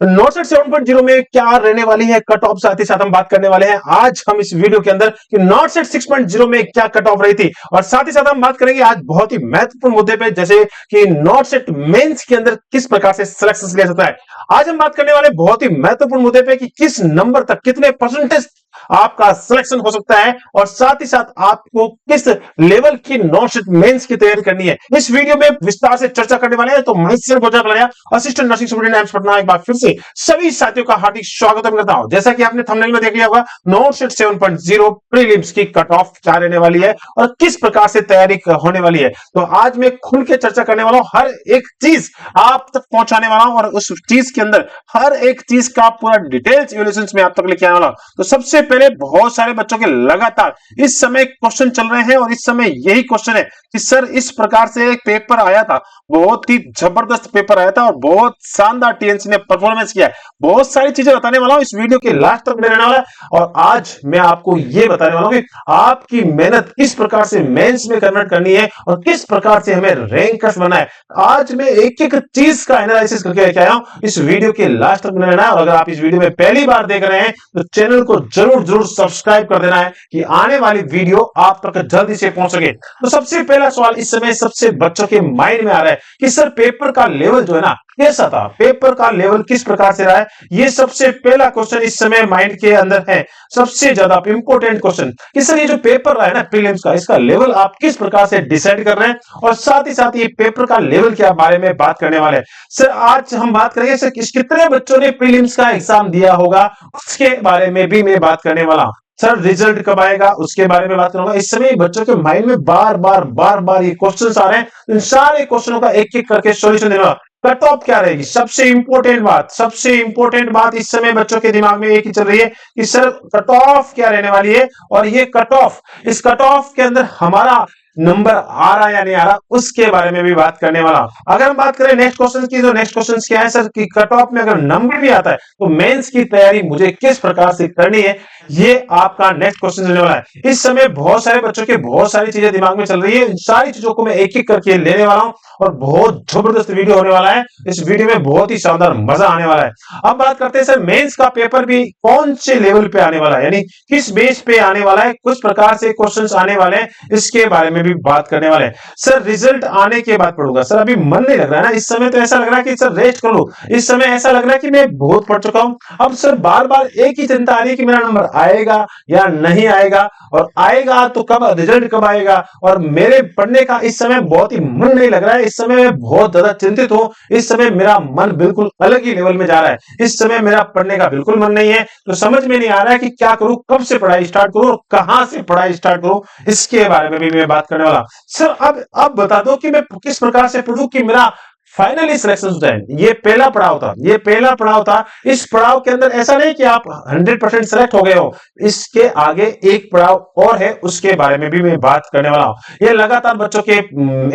Not set 7.0 में क्या रहने वाली है कट ऑफ, साथ ही साथ हम बात करने वाले हैं आज हम इस वीडियो के अंदर कि नॉट सेट 6.0 में क्या कट ऑफ रही थी, और साथ ही साथ हम बात करेंगे आज बहुत ही महत्वपूर्ण मुद्दे पे, जैसे कि नॉट सेट मेंस के अंदर किस प्रकार से सिलेक्शन लिया जाता है। आज हम बात करने वाले बहुत ही महत्वपूर्ण मुद्दे पे कि किस नंबर तक कितने परसेंटेज आपका सिलेक्शन हो सकता है, और साथ ही साथ आपको किस लेवल की नॉट सेट मेंस की तैयारी करनी है, इस वीडियो में विस्तार से चर्चा करने वाले हैं। तो मैं सिर्फ assistant nursing student AIIMS Patna एक बार फिर से सभी साथियों का हार्दिक स्वागत करता हूं। जैसा कि आपने थंबनेल में देख लिया होगा, नॉट सेट 7.0 प्रीलिम्स की कट ऑफ क्या रहने वाली है और किस प्रकार से तैयारी होने वाली है, तो आज मैं खुल के चर्चा करने वाला हूं। हर एक चीज आप तक पहुंचाने वाला हूं और उस चीज के अंदर हर एक चीज का पूरा डिटेल्स इवैल्यूएशन में आप तक लेके आने वाला हूं। तो सबसे पहले बहुत सारे बच्चों के लगातार इस समय क्वेश्चन चल रहे हैं और इस समय यही क्वेश्चन है कि सर इस प्रकार से एक पेपर आया था, बहुत ही जबरदस्त पेपर आया था और बहुत शानदार टीएनसी ने परफॉर्मेंस किया है। बहुत सारी चीजें बताने वाला हूं, इस वीडियो के लास्ट तक रहने वाला है। और आज मैं आपको यह बताने वाला हूं कि आपकी मेहनत किस प्रकार से मेंस में कन्वर्ट करनी है और किस प्रकार से हमें रैंकर्स बनना है। आज मैं एक एक चीज का एनालिसिस करके लेके आया हूं, इस वीडियो के लास्ट तक रहना है। और अगर आप इस वीडियो में पहली बार देख रहे हैं तो चैनल को जरूर जरूर सब्सक्राइब कर देना है कि आने वाली वीडियो आप तक जल्दी से पहुंच सके। तो सबसे पहला सवाल इस समय सबसे बच्चों के माइंड में आ रहा है कि सर पेपर का लेवल जो है ना कैसा था, पेपर का लेवल किस प्रकार से रहा है। ये सबसे पहला क्वेश्चन इस समय माइंड के अंदर है, सबसे ज्यादा इंपॉर्टेंट क्वेश्चन कि सर ये जो पेपर रहा है ना प्रीलिम्स का, इसका लेवल आप किस प्रकार से डिसाइड कर रहे हैं, और साथ ही साथ ये पेपर का लेवल के बारे में बात करने वाले हैं। सर आज हम बात करेंगे सर कितने बच्चों ने प्रीलिम्स का एग्जाम दिया होगा, उसके बारे में भी मैं बात करने वाला हूं। सर रिजल्ट कब आएगा उसके बारे में बात करूंगा। इस समय बच्चों के माइंड में बार बार ये क्वेश्चंस आ रहे हैं, इन सारे क्वेश्चनों का एक एक करके सॉल्यूशन देना। कट ऑफ क्या रहेगी, सबसे इंपॉर्टेंट बात इस समय बच्चों के दिमाग में एक ही चल रही है कि सर कट ऑफ क्या रहने वाली है, और ये कट ऑफ, इस कट ऑफ के अंदर हमारा नंबर आ रहा या नहीं आ रहा उसके बारे में भी बात करने वाला। अगर हम बात करें नेक्स्ट क्वेश्चन की, तो नेक्स्ट क्वेश्चन क्या है सर कि कट ऑफ में अगर नंबर भी आता है तो मेंस की तैयारी मुझे किस प्रकार से करनी है, ये आपका नेक्स्ट क्वेश्चन रहने वाला है। इस समय बहुत सारे बच्चों के बहुत सारी चीजें दिमाग में चल रही है, इन सारी चीजों को मैं एक एक करके लेने वाला हूं और बहुत जबरदस्त वीडियो होने वाला है। इस वीडियो में बहुत ही शानदार मजा आने वाला है। अब बात करते हैं सर मेंस का पेपर भी कौन से लेवल पे आने वाला है, यानी किस बेस पे आने वाला है, कुछ प्रकार से क्वेश्चंस आने वाले हैं, इसके बारे में भी बात करने वाले हैं। सर रिजल्ट आने के बाद पढ़ूंगा। सर अभी मन नहीं लग रहा है ना, इस समय तो ऐसा लग रहा है कि सर रेस्ट कर लो, इस समय ऐसा लग रहा है कि मैं बहुत पढ़ चुका हूं। अब सर बार बार एक ही चिंता आ रही है कि मेरा नंबर आएगा या नहीं आएगा, और आएगा तो कब, रिजल्ट कब आएगा, और मेरे पढ़ने का इस समय बहुत ही मन नहीं लग रहा है। इस समय मैं बहुत ज्यादा चिंतित हूं, इस समय मेरा मन बिल्कुल अलग ही लेवल में जा रहा है, इस समय मेरा पढ़ने का बिल्कुल मन नहीं है। तो समझ में नहीं आ रहा है कि क्या करूं, कब से पढ़ाई स्टार्ट करूं और कहां से पढ़ाई स्टार्ट करूं, इसके बारे में भी मैं बात करने वाला। सर अब बता दो कि मैं किस प्रकार से पढ़ूं कि मेरा फाइनली सिलेक्शन हो जाए। ये पहला पड़ाव था, ये पहला पड़ाव था। इस पड़ाव के अंदर ऐसा नहीं कि आप 100% सिलेक्ट हो गए हो, इसके आगे एक पड़ाव और है, उसके बारे में भी मैं बात करने वाला हूं। ये लगातार बच्चों के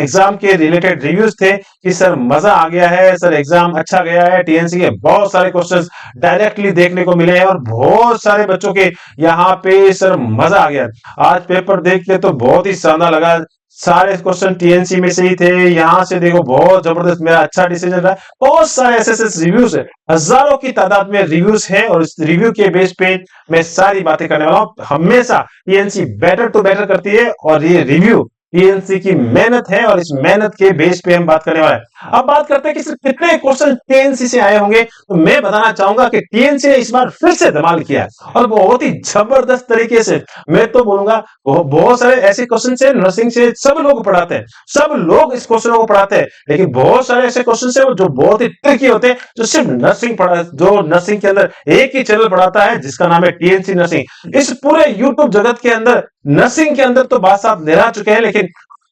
एग्जाम के रिलेटेड रिव्यूज थे कि सर मजा आ गया है, सर एग्जाम अच्छा गया है, टीएनसी के बहुत सारे क्वेश्चंस डायरेक्टली देखने को मिले हैं और बहुत सारे बच्चों के यहाँ पे सर मजा आ गया। आज पेपर देख के तो बहुत ही शानदार लगा, सारे क्वेश्चन टीएनसी में से ही थे। यहां से देखो बहुत जबरदस्त मेरा अच्छा डिसीजन रहा। बहुत सारे एसएसएस रिव्यूज है, हजारों की तादाद में रिव्यूज हैं, और इस रिव्यू के बेस पे मैं सारी बातें करने वाला हूं। हमेशा टीएनसी बेटर टू बेटर करती है और ये रिव्यू टीएनसी की मेहनत है, और इस मेहनत के बेस पे हम बात करने वाले हैं। अब बात करते हैं कि सिर्फ कितने क्वेश्चन टीएनसी से आए होंगे, तो मैं बताना चाहूंगा कि टीएनसी ने इस बार फिर से धमाल किया है और बहुत ही जबरदस्त तरीके से। मैं तो बोलूंगा बहुत सारे ऐसे क्वेश्चन से नर्सिंग से सब लोग पढ़ाते हैं, सब लोग इस क्वेश्चनों को पढ़ाते हैं, लेकिन बहुत सारे ऐसे क्वेश्चन है जो बहुत ही ट्रिकी होते हैं, जो सिर्फ नर्सिंग पढ़ा, जो नर्सिंग के अंदर एक ही चैनल पढ़ाता है जिसका नाम है टीएनसी नर्सिंग। इस पूरे यूट्यूब जगत के अंदर नर्सिंग के अंदर तो बात साथ लहरा चुके हैं, लेकिन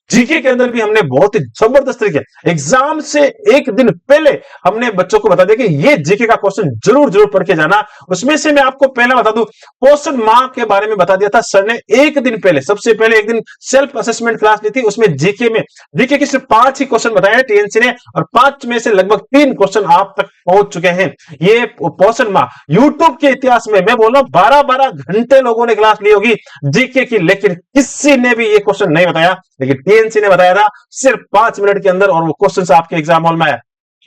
जीके के अंदर भी हमने बहुत ही जबरदस्त तरीके एग्जाम से एक दिन पहले हमने बच्चों को बता दिया कि ये जीके का क्वेश्चन जरूर जरूर पढ़ के जाना। उसमें से मैं आपको पहला बता दूं, क्वेश्चन मार्क के बारे में बता दिया था सर ने एक दिन पहले। सबसे पहले एक दिन सेल्फ असेसमेंट क्लास ली थी, उसमें जीके के सिर्फ 5 ही क्वेश्चन बताए टीएनसी ने, और 5 में से लगभग 3 क्वेश्चन आप तक पहुंच चुके हैं। ये क्वेश्चन मार्क यूट्यूब के इतिहास में मैं बोल रहा हूं 12-12 घंटे लोगों ने क्लास ली होगी जीके की, लेकिन किसी ने भी ये क्वेश्चन नहीं बताया, लेकिन टीएनसी ने बताया था सिर्फ 5 मिनट के अंदर, और वो क्वेश्चन आपके एग्जाम हॉल में आया।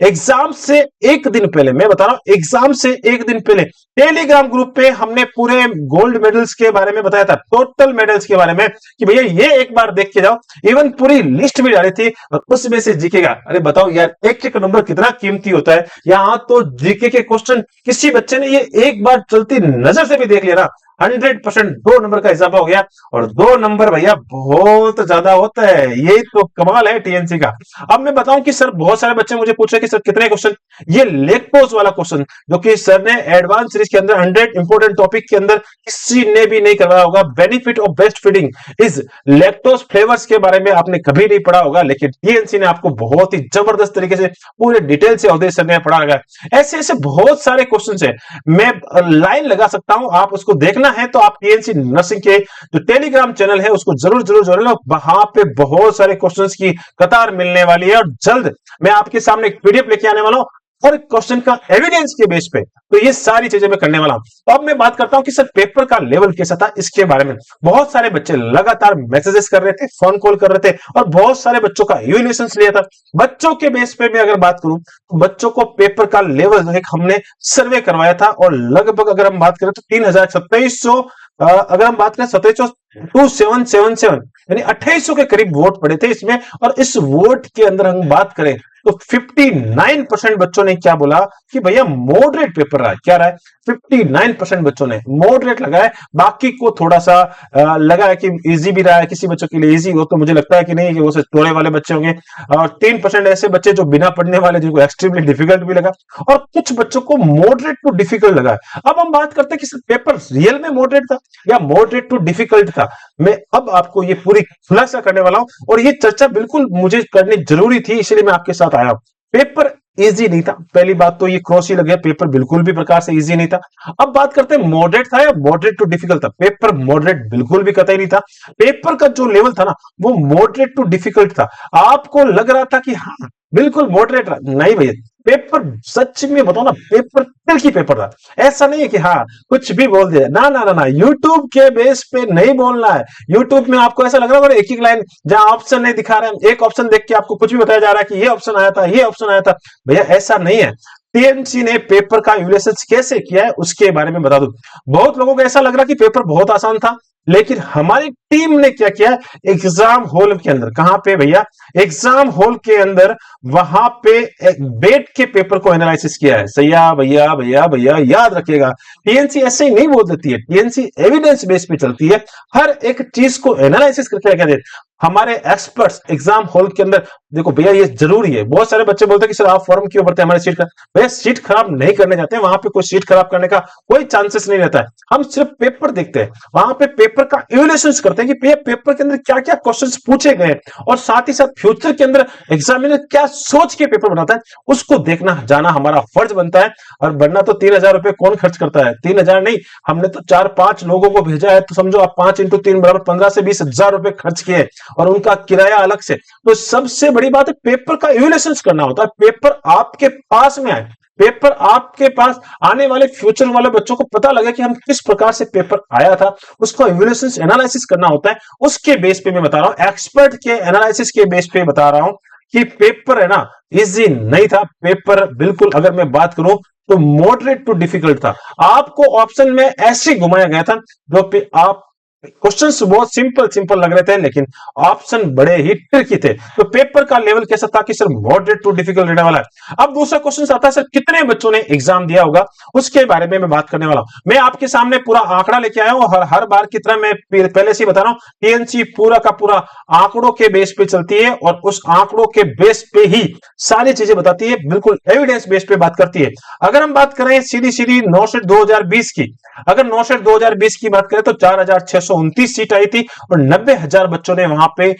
एग्जाम से एक दिन पहले, मैं बता रहा हूं एग्जाम से एक दिन पहले टेलीग्राम ग्रुप पे हमने पूरे गोल्ड मेडल्स के बारे में बताया था, टोटल मेडल्स के बारे में, कि भैया ये एक बार देख के जाओ। इवन पूरी लिस्ट भी डाली थी और उसमें से जीके का, अरे बताओ यार एक एक नंबर कितना कीमती होता है। यहां तो जीके के क्वेश्चन किसी बच्चे ने ये एक बार चलती नजर से भी देख लिया ना, 100% 2 नंबर का इजाफा हो गया। और 2 नंबर भैया बहुत ज्यादा होता है, ये तो कमाल है टीएनसी का। अब मैं बताऊं कि सर बहुत सारे बच्चे मुझे पूछ रहे कि सर कितने क्वेश्चन, ये लेक्टोज वाला क्वेश्चन जो कि सर ने एडवांस सीरीज के अंदर 100 इंपोर्टेंट टॉपिक के अंदर किसी ने भी नहीं करवाया होगा। Benefit of best feeding is lactose flavours के बारे में आपने कभी नहीं पढ़ा होगा, लेकिन टीएनसी ने आपको बहुत ही जबरदस्त तरीके से पूरे डिटेल से अवधेश सर ने पढ़ा है। ऐसे ऐसे बहुत सारे क्वेश्चन है, मैं लाइन लगा सकता हूं, आप उसको देखना है तो आप टीएनसी नर्सिंग के जो टेलीग्राम चैनल है उसको जरूर जरूर जरूर, वहां पे बहुत सारे क्वेश्चंस की कतार मिलने वाली है। और जल्द मैं आपके सामने एक पीडीएफ लेके आने वाला हूं हर क्वेश्चन का एविडेंस के बेस पे, तो ये सारी चीजें मैं करने वाला हूं। तो अब मैं बात करता हूं कि सर पेपर का लेवल कैसा था, इसके बारे में बहुत सारे बच्चे लगातार मैसेजेस कर रहे थे, फोन कॉल कर रहे थे, और बहुत सारे बच्चों का इवैल्यूएशन लिया था। बच्चों के बेस पे मैं अगर बात करूं तो बच्चों को पेपर का लेवल एक हमने सर्वे करवाया था, और लगभग अगर हम बात करें तो 2700 अगर हम बात करें 2777 यानी 2800 के करीब वोट पड़े थे इसमें। और इस वोट के अंदर हम बात करें तो 59% बच्चों ने क्या बोला कि भैया मॉडरेट पेपर रहा है। क्या रहा है? 59% बच्चों ने मॉडरेट लगाया, बाकी को थोड़ा सा लगा है कि इजी भी रहा है, किसी बच्चों के लिए इजी हो, तो मुझे लगता है कि नहीं कि वो थोड़े वाले बच्चे होंगे। और 3% ऐसे बच्चे जो बिना पढ़ने वाले, जिनको एक्सट्रीमली डिफिकल्ट भी लगा, और कुछ बच्चों को मॉडरेट टू डिफिकल्ट लगा। अब हम बात करते हैं कि पेपर रियल में मॉडरेट था या मॉडरेट टू डिफिकल्ट था। मैं अब आपको ये पूरी खुलासा करने वाला हूं, और ये चर्चा बिल्कुल मुझे करनी जरूरी थी, इसलिए मैं आपके साथ आया हूं। पेपर इजी नहीं था, पहली बात तो ये क्रॉस ही लग गया, पेपर बिल्कुल भी प्रकार से इजी नहीं था। अब बात करते हैं मॉडरेट था या मॉडरेट टू डिफिकल्ट था। पेपर मॉडरेट बिल्कुल भी कतई नहीं था। पेपर का जो लेवल था ना वो मॉडरेट टू डिफिकल्ट था। आपको लग रहा था कि हाँ बिल्कुल मॉडरेट रहा, नहीं भैया पेपर सच में बताओ ना, पेपर दिल की पेपर था। ऐसा नहीं है कि हाँ कुछ भी बोल दिया, ना ना ना ना, यूट्यूब के बेस पे नहीं बोलना है। यूट्यूब में आपको ऐसा लग रहा है एक एक लाइन जहां ऑप्शन नहीं दिखा रहे हैं, एक ऑप्शन देख के आपको कुछ भी बताया जा रहा है कि ये ऑप्शन आया था, ये ऑप्शन आया था। भैया ऐसा नहीं है। टीएमसी ने पेपर का इवैल्यूएशन कैसे किया है उसके बारे में बता दूं। बहुत लोगों को ऐसा लग रहा कि पेपर बहुत आसान था, लेकिन हमारी टीम ने क्या किया एग्जाम हॉल के अंदर, कहां पे भैया एग्जाम हॉल के अंदर, वहां पे बैठ के पेपर को एनालिसिस किया है। सही भैया भैया भैया याद रखिएगा, टीएनसी ऐसे ही नहीं बोल देती है, टीएनसी एविडेंस बेस पे चलती है। हर एक चीज को एनालिसिस करके क्या देते हमारे एक्सपर्ट्स एग्जाम हॉल के अंदर। देखो भैया ये जरूरी है, बहुत सारे बच्चे बोलते हैं कि सर आप फॉर्म क्यों भरते हैं हमारे सीट का। भैया सीट खराब नहीं करने जाते हैं, वहां पे कोई सीट खराब करने का कोई चांसेस नहीं रहता है। हम सिर्फ पेपर देखते हैं, वहां पे पेपर का इवैल्यूएशन करते हैं कि पेपर के अंदर क्या क्या क्वेश्चंस पूछे गए, और साथ ही साथ फ्यूचर के अंदर एग्जामिनर क्या सोच के पेपर बनाता है उसको देखना जाना हमारा फर्ज बनता है। और बनना तो 3000 रुपए कौन खर्च करता है, 3000 नहीं, हमने तो 4-5 लोगों को भेजा है, तो समझो आप 5 × 3 = 15 से 20 हजार रुपए खर्च किए, और उनका किराया अलग से। तो सबसे बड़ी बात है पेपर का इवैल्यूएशन करना होता है। पेपर आपके पास में आए, पेपर आपके पास आने वाले फ्यूचर वाले बच्चों को पता लगे कि हम किस प्रकार से पेपर आया था, उसको इवैल्यूएशन एनालिसिस करना होता है। उसके बेस पे मैं बता रहा हूं, एक्सपर्ट के एनालिसिस के बेस पे बता रहा हूं कि पेपर है ना इजी नहीं था। पेपर बिल्कुल अगर मैं बात करूं तो मॉडरेट टू डिफिकल्ट था। आपको ऑप्शन में ऐसे घुमाया गया था जो पे आप क्वेश्चंस बहुत सिंपल लग रहे थे, लेकिन ऑप्शन बड़े ही ट्रिकी थे। तो पेपर का लेवल कैसा था कि सर मॉडरेट टू डिफिकल्ट रहने वाला है। अब दूसरा क्वेश्चन आता है, सर कितने बच्चों ने एग्जाम दिया होगा, उसके बारे में मैं बात करने वाला हूं। मैं आपके सामने पूरा आंकड़ा लेके आया हूं, हर बार की तरह मैं पहले से बता रहा हूं, टीएनसी पूरा का पूरा आंकड़ों के बेस पे चलती है, और उस आंकड़ों के बेस पे ही सारी चीजें बताती है, बिल्कुल एविडेंस बेस पे बात करती है। अगर हम बात करें सीधी नौशेड 2020 की, अगर नौशेड 2020 की बात करें तो 4629 सीट आई थी, और 90,000 बच्चों ने वहां पे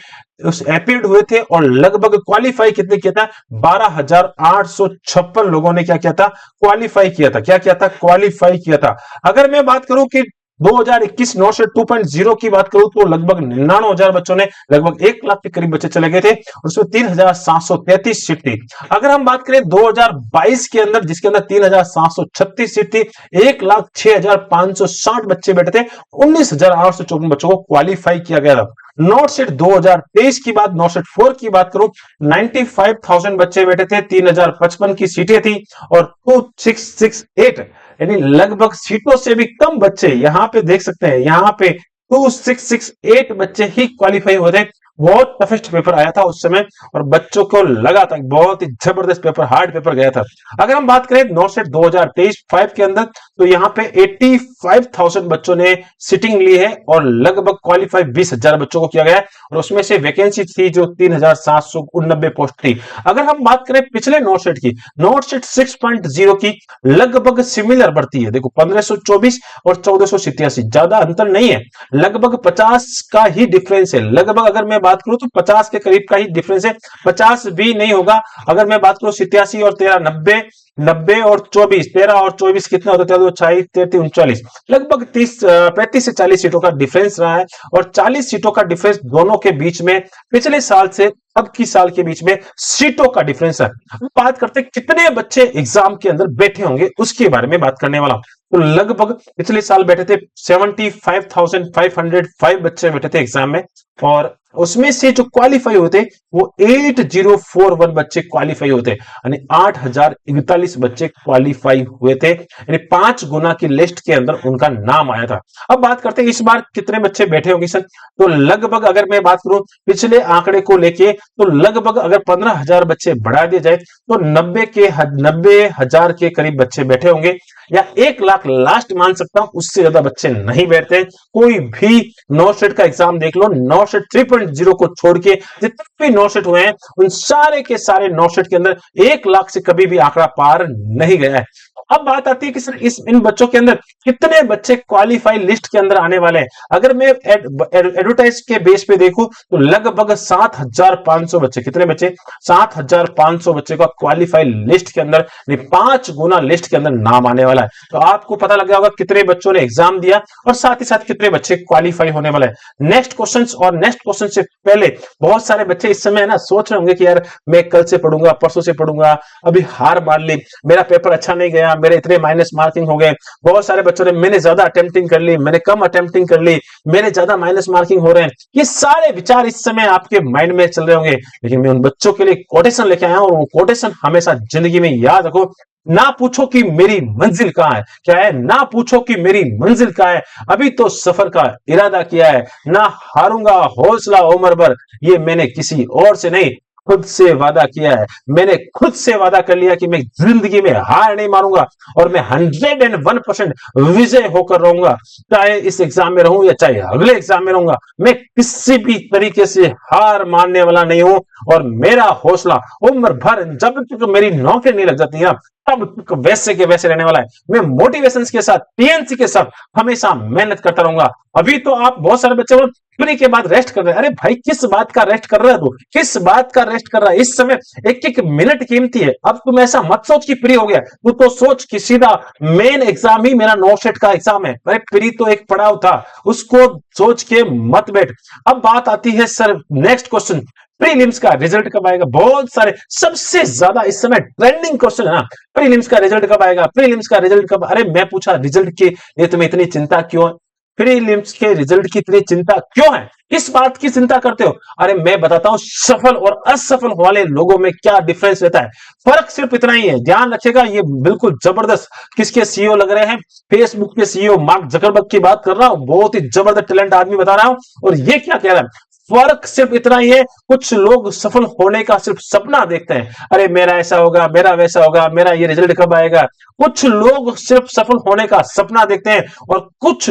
उस अपीयर्ड हुए थे, और लगभग क्वालिफाई कितने किया था 12,856 लोगों ने क्या किया था क्वालिफाई किया था। क्या किया था क्वालिफाई किया था। अगर मैं बात करूं कि 2021 नॉट सेट 2.0 की बात करूं तो लगभग 99,000 बच्चों ने, लगभग 1 लाख के करीब बच्चे चले गए थे और उसमें 3,733 सीट थी। अगर हम बात करें 2022 के अंदर, जिसके अंदर 3,736 सीट थी, 1,06,560 बच्चे बैठे थे, 19,854 बच्चों को क्वालिफाई किया गया था। नॉट सेट 2023 की बात, नॉट सेट 4 की बात करूं, 95,000 बच्चे बैठे थे, 3,055 की सीटें थी और 2668 यानी लगभग सीटों से भी कम बच्चे, यहां पे देख सकते हैं, यहां पे 2668 बच्चे ही क्वालिफाई हुए थे। बहुत टफेस्ट पेपर आया था उस समय और बच्चों को लगा था बहुत ही जबरदस्त पेपर, हार्ड पेपर गया था। अगर हम बात करें नॉट सेट 2023-5 के अंदर, तो यहां पे 85,000 बच्चों ने सिटिंग ली है और लगभग क्वालिफाई 20,000 बच्चों को किया गया है और उसमें से वैकेंसी थी जो 3,789 पोस्ट थी। अगर हम बात करें पिछले नॉट सेट की, नॉट सेट 6.0 की लगभग सिमिलर बढ़ती है। देखो 1524 और 1487, ज्यादा अंतर नहीं है, लगभग 50 का ही डिफरेंस है। लगभग अगर मैं बात करूं तो 50 के करीब का ही डिफरेंस है, 50 भी नहीं होगा। अगर मैं बात करूं 87 और 13, 90, 90 और 24, 13 और 24 कितना होता है, 40, 33, 39, लगभग 35 से 40 सीटों का डिफरेंस रहा है और 40 सीटों का डिफरेंस दोनों के बीच में, पिछले साल से अब की साल के बीच में सीटों का डिफरेंस है। बात करते हैं कितने बच्चे एग्जाम के अंदर बैठे होंगे, उसके बारे में बात करने वाला हूं। तो लगभग पिछले साल बैठे थे 75,505 बच्चे बैठे थे एग्जाम में और उसमें से जो क्वालिफाई होते वो 8041 बच्चे क्वालिफाई होते, यानी 8,041 बच्चे क्वालिफाई हुए थे, यानी 5 गुना की लिस्ट के अंदर उनका नाम आया था। अब बात करते हैं इस बार कितने बच्चे बैठे होंगे सर, तो लगभग अगर मैं बात करूं पिछले आंकड़े को लेके, तो लगभग अगर 15,000 बच्चे बढ़ा दिए जाए तो 90,000 के करीब बच्चे बैठे होंगे या 1 लाख लास्ट मान सकता हूं, उससे ज्यादा बच्चे नहीं बैठते। कोई भी नॉट सेट का एग्जाम देख लो, नॉट सेट 3.0 को छोड़ के जितने भी नॉट सेट हुए हैं उन सारे के सारे नॉट सेट के अंदर 1 लाख से कभी भी आंकड़ा पार नहीं गया है। अब बात आती है कि सर इन बच्चों के अंदर कितने बच्चे क्वालिफाई लिस्ट के अंदर आने वाले हैं। अगर मैं एडवर्टाइज के बेस पे देखूं तो लगभग 7,500 बच्चे, कितने बच्चे, 7,500 बच्चे का क्वालिफाई लिस्ट के अंदर, 5 गुना लिस्ट के अंदर नाम आने वाला है। तो आपको पता लग गया होगा कितने बच्चों ने एग्जाम दिया और साथ ही साथ कितने बच्चे क्वालिफाई होने वाले हैं। नेक्स्ट क्वेश्चन और नेक्स्ट क्वेश्चन से पहले बहुत सारे बच्चे इस समय ना सोच रहे होंगे कि यार मैं कल से पढ़ूंगा, परसों से पढ़ूंगा, अभी हार मान ली, मेरा पेपर अच्छा नहीं गया, मेरे इतने माइनस मार्किंग हो गए। बहुत सारे बच्चों ने मैंने ज्यादा अटेम्प्टिंग कर ली, मैंने कम अटेम्प्टिंग कर ली, मेरे ज्यादा माइनस मार्किंग हो रहे हैं। ये सारे विचार इस समय आपके माइंड में चल रहे होंगे, लेकिन मैं उन बच्चों के लिए कोटेशन लेके आया हूं और वो कोटेशन हमेशा जिंदगी में याद रखो। ना पूछो कि मेरी मंजिल कहां है, क्या है, ना पूछो कि मेरी मंजिल कहां है, अभी तो सफर का इरादा किया है, ना हारूंगा हौसला उम्र भर, ये मैंने किसी और से नहीं खुद से वादा किया है। मैंने खुद से वादा कर लिया कि मैं जिंदगी में हार नहीं मारूंगा और मैं 101% विजय होकर रहूंगा, चाहे इस एग्जाम में रहूं या चाहे अगले एग्जाम में रहूंगा। मैं किसी भी तरीके से हार मानने वाला नहीं हूं और मेरा हौसला उम्र भर, जब तक मेरी नौकरी नहीं लग जाती है तब तक वैसे के वैसे रहने वाला है। मैं मोटिवेशन के साथ, टीएनसी के साथ हमेशा मेहनत करता रहूंगा। अभी तो आप बहुत सारे बच्चे फ्री के बाद रेस्ट कर रहे हैं। अरे भाई किस बात का रेस्ट कर रहा है तू, किस बात का रेस्ट कर रहा है? इस समय एक एक मिनट कीमती है। अब तुम ऐसा मत सोच कि फ्री हो गया, तू तो सोच कि सीधा मेन एग्जाम ही मेरा नॉट सेट का एग्जाम है। अरे फ्री तो एक पड़ाव था, उसको सोच के मत बैठ। अब बात आती है सर नेक्स्ट क्वेश्चन, प्रीलिम्स का रिजल्ट कब आएगा? बहुत सारे, सबसे ज्यादा इस समय ट्रेंडिंग क्वेश्चन है ना, प्रीलिम्स का रिजल्ट कब आएगा, प्रीलिम्स का रिजल्ट कब? अरे मैं पूछा रिजल्ट के लिए तुम्हें इतनी चिंता क्यों है? प्रीलिम्स के रिजल्ट की इतनी चिंता क्यों है? किस बात की चिंता करते हो? अरे मैं बताता हूं सफल और असफल वाले लोगों में क्या डिफरेंस रहता है। फर्क सिर्फ इतना ही है, ध्यान रखिएगा। ये बिल्कुल जबरदस्त किसके सीईओ लग रहे हैं, फेसबुक के सीईओ मार्क जकरबर्ग की बात कर रहा हूं। बहुत ही जबरदस्त टैलेंट आदमी बता रहा हूं और ये क्या कह रहा है, फर्क सिर्फ इतना ही है, कुछ लोग सफल होने का सिर्फ सपना देखते हैं। अरे मेरा ऐसा होगा, मेरा वैसा होगा, मेरा ये रिजल्ट कब आएगा। कुछ लोग सिर्फ सफल होने का सपना देखते हैं और कुछ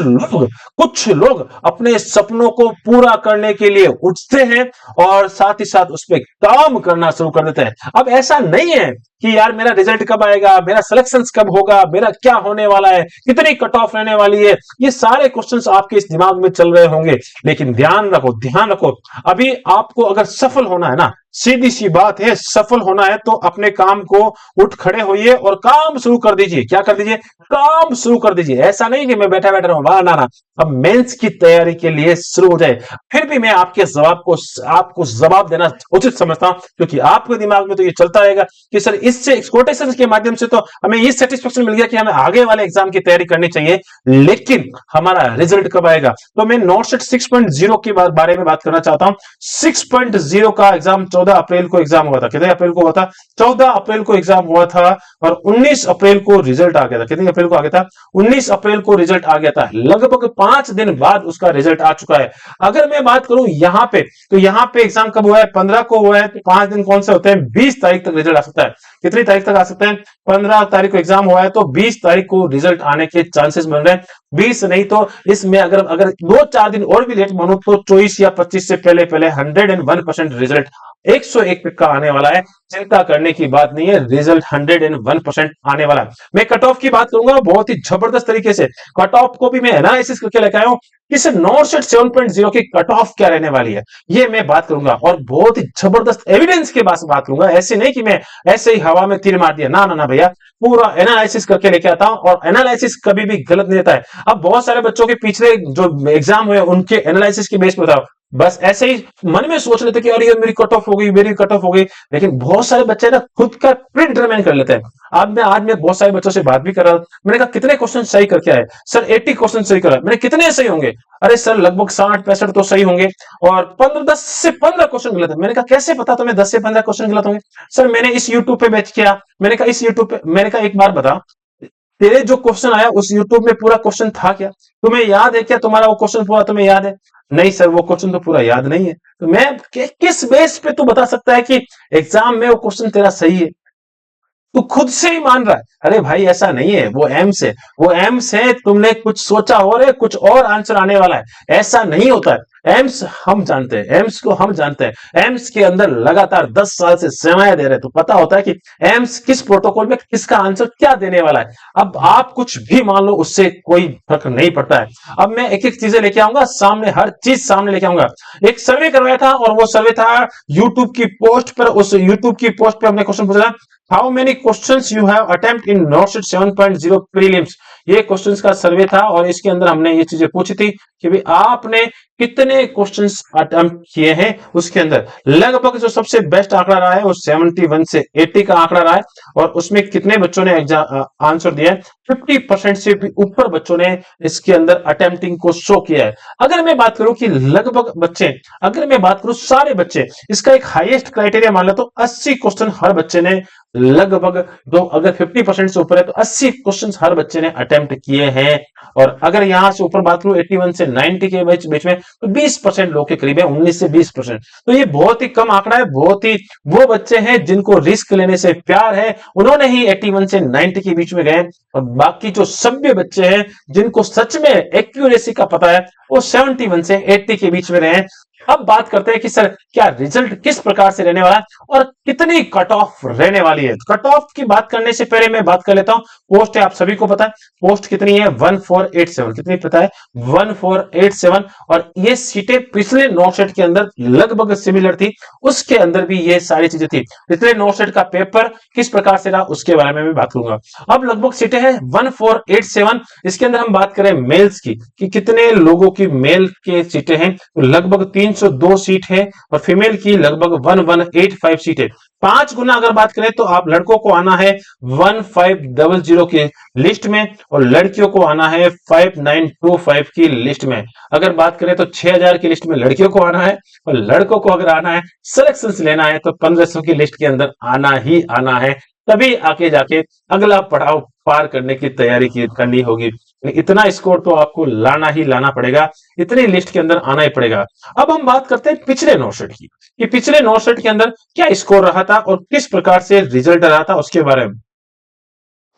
लोग अपने सपनों को पूरा करने के लिए उठते हैं और साथ ही साथ उस पर काम करना शुरू कर देते हैं। अब ऐसा नहीं है कि यार मेरा रिजल्ट कब आएगा, मेरा सिलेक्शन कब होगा, मेरा क्या होने वाला है, कितनी कट ऑफ रहने वाली है, ये सारे क्वेश्चंस आपके इस दिमाग में चल रहे होंगे। लेकिन ध्यान रखो, अभी आपको अगर सफल होना है ना, सीधी सी बात है, सफल होना है तो अपने काम को उठ खड़े होइए और काम शुरू कर दीजिए। क्या कर दीजिए? काम शुरू कर दीजिए। ऐसा नहीं कि मैं बैठा बैठा रहूं, वाह ना ना। अब मेंस की तैयारी के लिए शुरू हो जाए। फिर भी मैं आपके जवाब को आपको जवाब देना उचित समझता हूं, क्योंकि आपके दिमाग में तो ये चलता रहेगा कि सर इससे कोटेशन के माध्यम से तो हमें ये सेटिस्फेक्शन मिल गया कि हमें आगे वाले एग्जाम की तैयारी करनी चाहिए, लेकिन हमारा रिजल्ट कब आएगा? तो मैं नोटसेट 6.0 के बारे में बात करना चाहता हूं। 6.0 का एग्जाम 14 अप्रैल को एग्जाम हुआ था। कितने अप्रैल को हुआ था? 14 अप्रैल को एग्जाम हुआ था और 19 अप्रैल को रिजल्ट आ गया था। कितने अप्रैल को आ गया था? 19 अप्रैल को रिजल्ट आ गया था। लगभग 5 दिन बाद उसका रिजल्ट आ चुका है। अगर मैं बात करूं यहां पे, तो यहां पे एग्जाम कब हुआ है? 15 को हुआ है। तो 5 दिन कौन से होते हैं? 20 तारीख तक रिजल्ट आ सकता है। कितनी तारीख तक आ सकते हैं? 15 तारीख को एग्जाम हुआ है तो 20 तारीख को रिजल्ट आने के चांसेस बन रहे हैं। 20 नहीं तो इसमें अगर अगर 2-4 दिन और भी लेट मानो तो 24 या 25 से पहले पहले 101% रिजल्ट 101 का आने वाला है। चिंता करने की बात नहीं है, रिजल्ट 101% आने वाला है। मैं कट ऑफ की बात करूंगा बहुत ही जबरदस्त तरीके से। कट ऑफ को भी मैं एनालिसिस करके लेकर आया हूं कि सर नोटसेट 7.0 की कट ऑफ क्या रहने वाली है, ये मैं बात करूंगा और बहुत ही जबरदस्त एविडेंस के बाद बात करूंगा। ऐसे नहीं कि मैं ऐसे ही हवा में तीर मार दिया, ना ना ना भैया, पूरा एनालिसिस करके लेके आता हूं और एनालिसिस कभी भी गलत नहीं रहता है। अब बहुत सारे बच्चों के पिछले जो एग्जाम हुए उनके एनालिसिस के बेस पे बताओ, बस ऐसे ही मन में सोच लेते कि अरे ये मेरी कट ऑफ हो गई, मेरी कट ऑफ हो गई, लेकिन बहुत सारे बच्चे ना खुद का प्री डिटरमाइन कर लेते हैं। आज मैं बहुत सारे बच्चों से बात भी कर रहा हूं। मैंने कहा कितने क्वेश्चन सही करके आए? सर 80 क्वेश्चन सही करा। मैंने कितने सही होंगे? अरे सर लगभग 60-65 तो सही होंगे और 10 से 15 क्वेश्चन गलत है। मैंने कहा कैसे पता तुम्हें 10 से 15 क्वेश्चन गलत होंगे? सर मैंने इस यूट्यूब पे बैच किया। मैंने कहा इस यूट्यूब पे, मैंने कहा एक बार बता, तेरे जो क्वेश्चन आया उस यूट्यूब में पूरा क्वेश्चन था क्या? तुम्हें याद है क्या? तुम्हारा वो क्वेश्चन पूरा तुम्हें याद है? नहीं सर वो क्वेश्चन तो पूरा याद नहीं है। तो मैं किस बेस पे तू बता सकता है कि एग्जाम में वो क्वेश्चन तेरा सही है? तू खुद से ही मान रहा है। अरे भाई ऐसा नहीं है, वो एम्स है, वो एम्स है, तुमने कुछ सोचा और है, कुछ और आंसर आने वाला है। ऐसा नहीं होता है। एम्स हम जानते हैं, एम्स को हम जानते हैं। एम्स के अंदर लगातार 10 साल से सेवाएं दे रहे, तो पता होता है कि एम्स किस प्रोटोकॉल में किसका आंसर क्या देने वाला है। अब आप कुछ भी मान लो, उससे कोई फर्क नहीं पड़ता है। अब मैं एक एक चीजें लेके आऊंगा सामने, हर चीज सामने लेके आऊंगा। एक सर्वे करवाया था और वो सर्वे था यूट्यूब की पोस्ट पर। उस यूट्यूब की पोस्ट पर हमने क्वेश्चन पूछा, how many questions you have attempt in NORCET 7.0 prelims. ये क्वेश्चंस का सर्वे था और इसके अंदर हमने ये चीजें पूछी थी कि भाई आपने कितने क्वेश्चंस अटेम्प्ट किए हैं। उसके अंदर लगभग जो सबसे बेस्ट आंकड़ा रहा है वो 71 से 80 का आंकड़ा रहा है और उसमें कितने बच्चों ने आंसर दिया है? 50% से भी ऊपर बच्चों ने इसके अंदर अटेम्प्टिंग को शो किया है। अगर मैं बात करूं कि लगभग बच्चे, अगर मैं बात करूं सारे बच्चे, इसका एक हाईएस्ट क्राइटेरिया मान लो तो 80 क्वेश्चन हर बच्चे ने लगभग, दो अगर 50% से ऊपर है तो 80 क्वेश्चन हर बच्चे ने अटेम्प्ट किए हैं। और अगर यहां से ऊपर बात करूं 81 से 90 के बीच में तो 20% लोग के करीब है, 19 से 20%। तो ये बहुत ही कम आंकड़ा है। बहुत ही वो बच्चे हैं जिनको रिस्क लेने से प्यार है, उन्होंने ही 81 से 90 के बीच में गए। और बाकी जो सभ्य बच्चे हैं जिनको सच में एक्यूरेसी का पता है वो 71 से 80 के बीच में रहे। अब बात करते हैं कि सर क्या रिजल्ट किस प्रकार से रहने वाला है और कितनी कट ऑफ रहने वाली है। कट ऑफ की बात करने से पहले मैं बात कर लेता हूं, पोस्ट है आप सभी को पता है, पोस्ट कितनी है? 1487। कितनी पता है? 1487। और ये सीटें पिछले नोटसेट के अंदर लगभग सिमिलर थी, उसके अंदर भी ये सारी चीजें थी। पिछले नोटसेट का पेपर किस प्रकार से रहा उसके बारे में भी बात करूंगा। अब लगभग सीटें हैं 1487। इसके अंदर हम बात करें मेल्स की कि कितने लोगों की मेल के सीटें हैं, तो लगभग 302 सीट है और फीमेल की लगभग 1185 सीट है। 5 गुना अगर बात करें तो आप लड़कों को आना है 1500 की लिस्ट में और लड़कियों को आना है 5925 की लिस्ट में। अगर बात करें तो 6000 की लिस्ट में लड़कियों को आना है और लड़कों को अगर आना है, सिलेक्शन लेना है तो 1500 की लिस्ट के अंदर आना ही आना है। तभी आके जाके अगला पड़ाव पार करने की तैयारी करनी होगी। इतना स्कोर तो आपको लाना ही लाना पड़ेगा, इतनी लिस्ट के अंदर आना ही पड़ेगा। अब हम बात करते हैं पिछले नोटसेट की कि पिछले नोटसेट के अंदर क्या स्कोर रहा था और किस प्रकार से रिजल्ट रहा था उसके बारे में।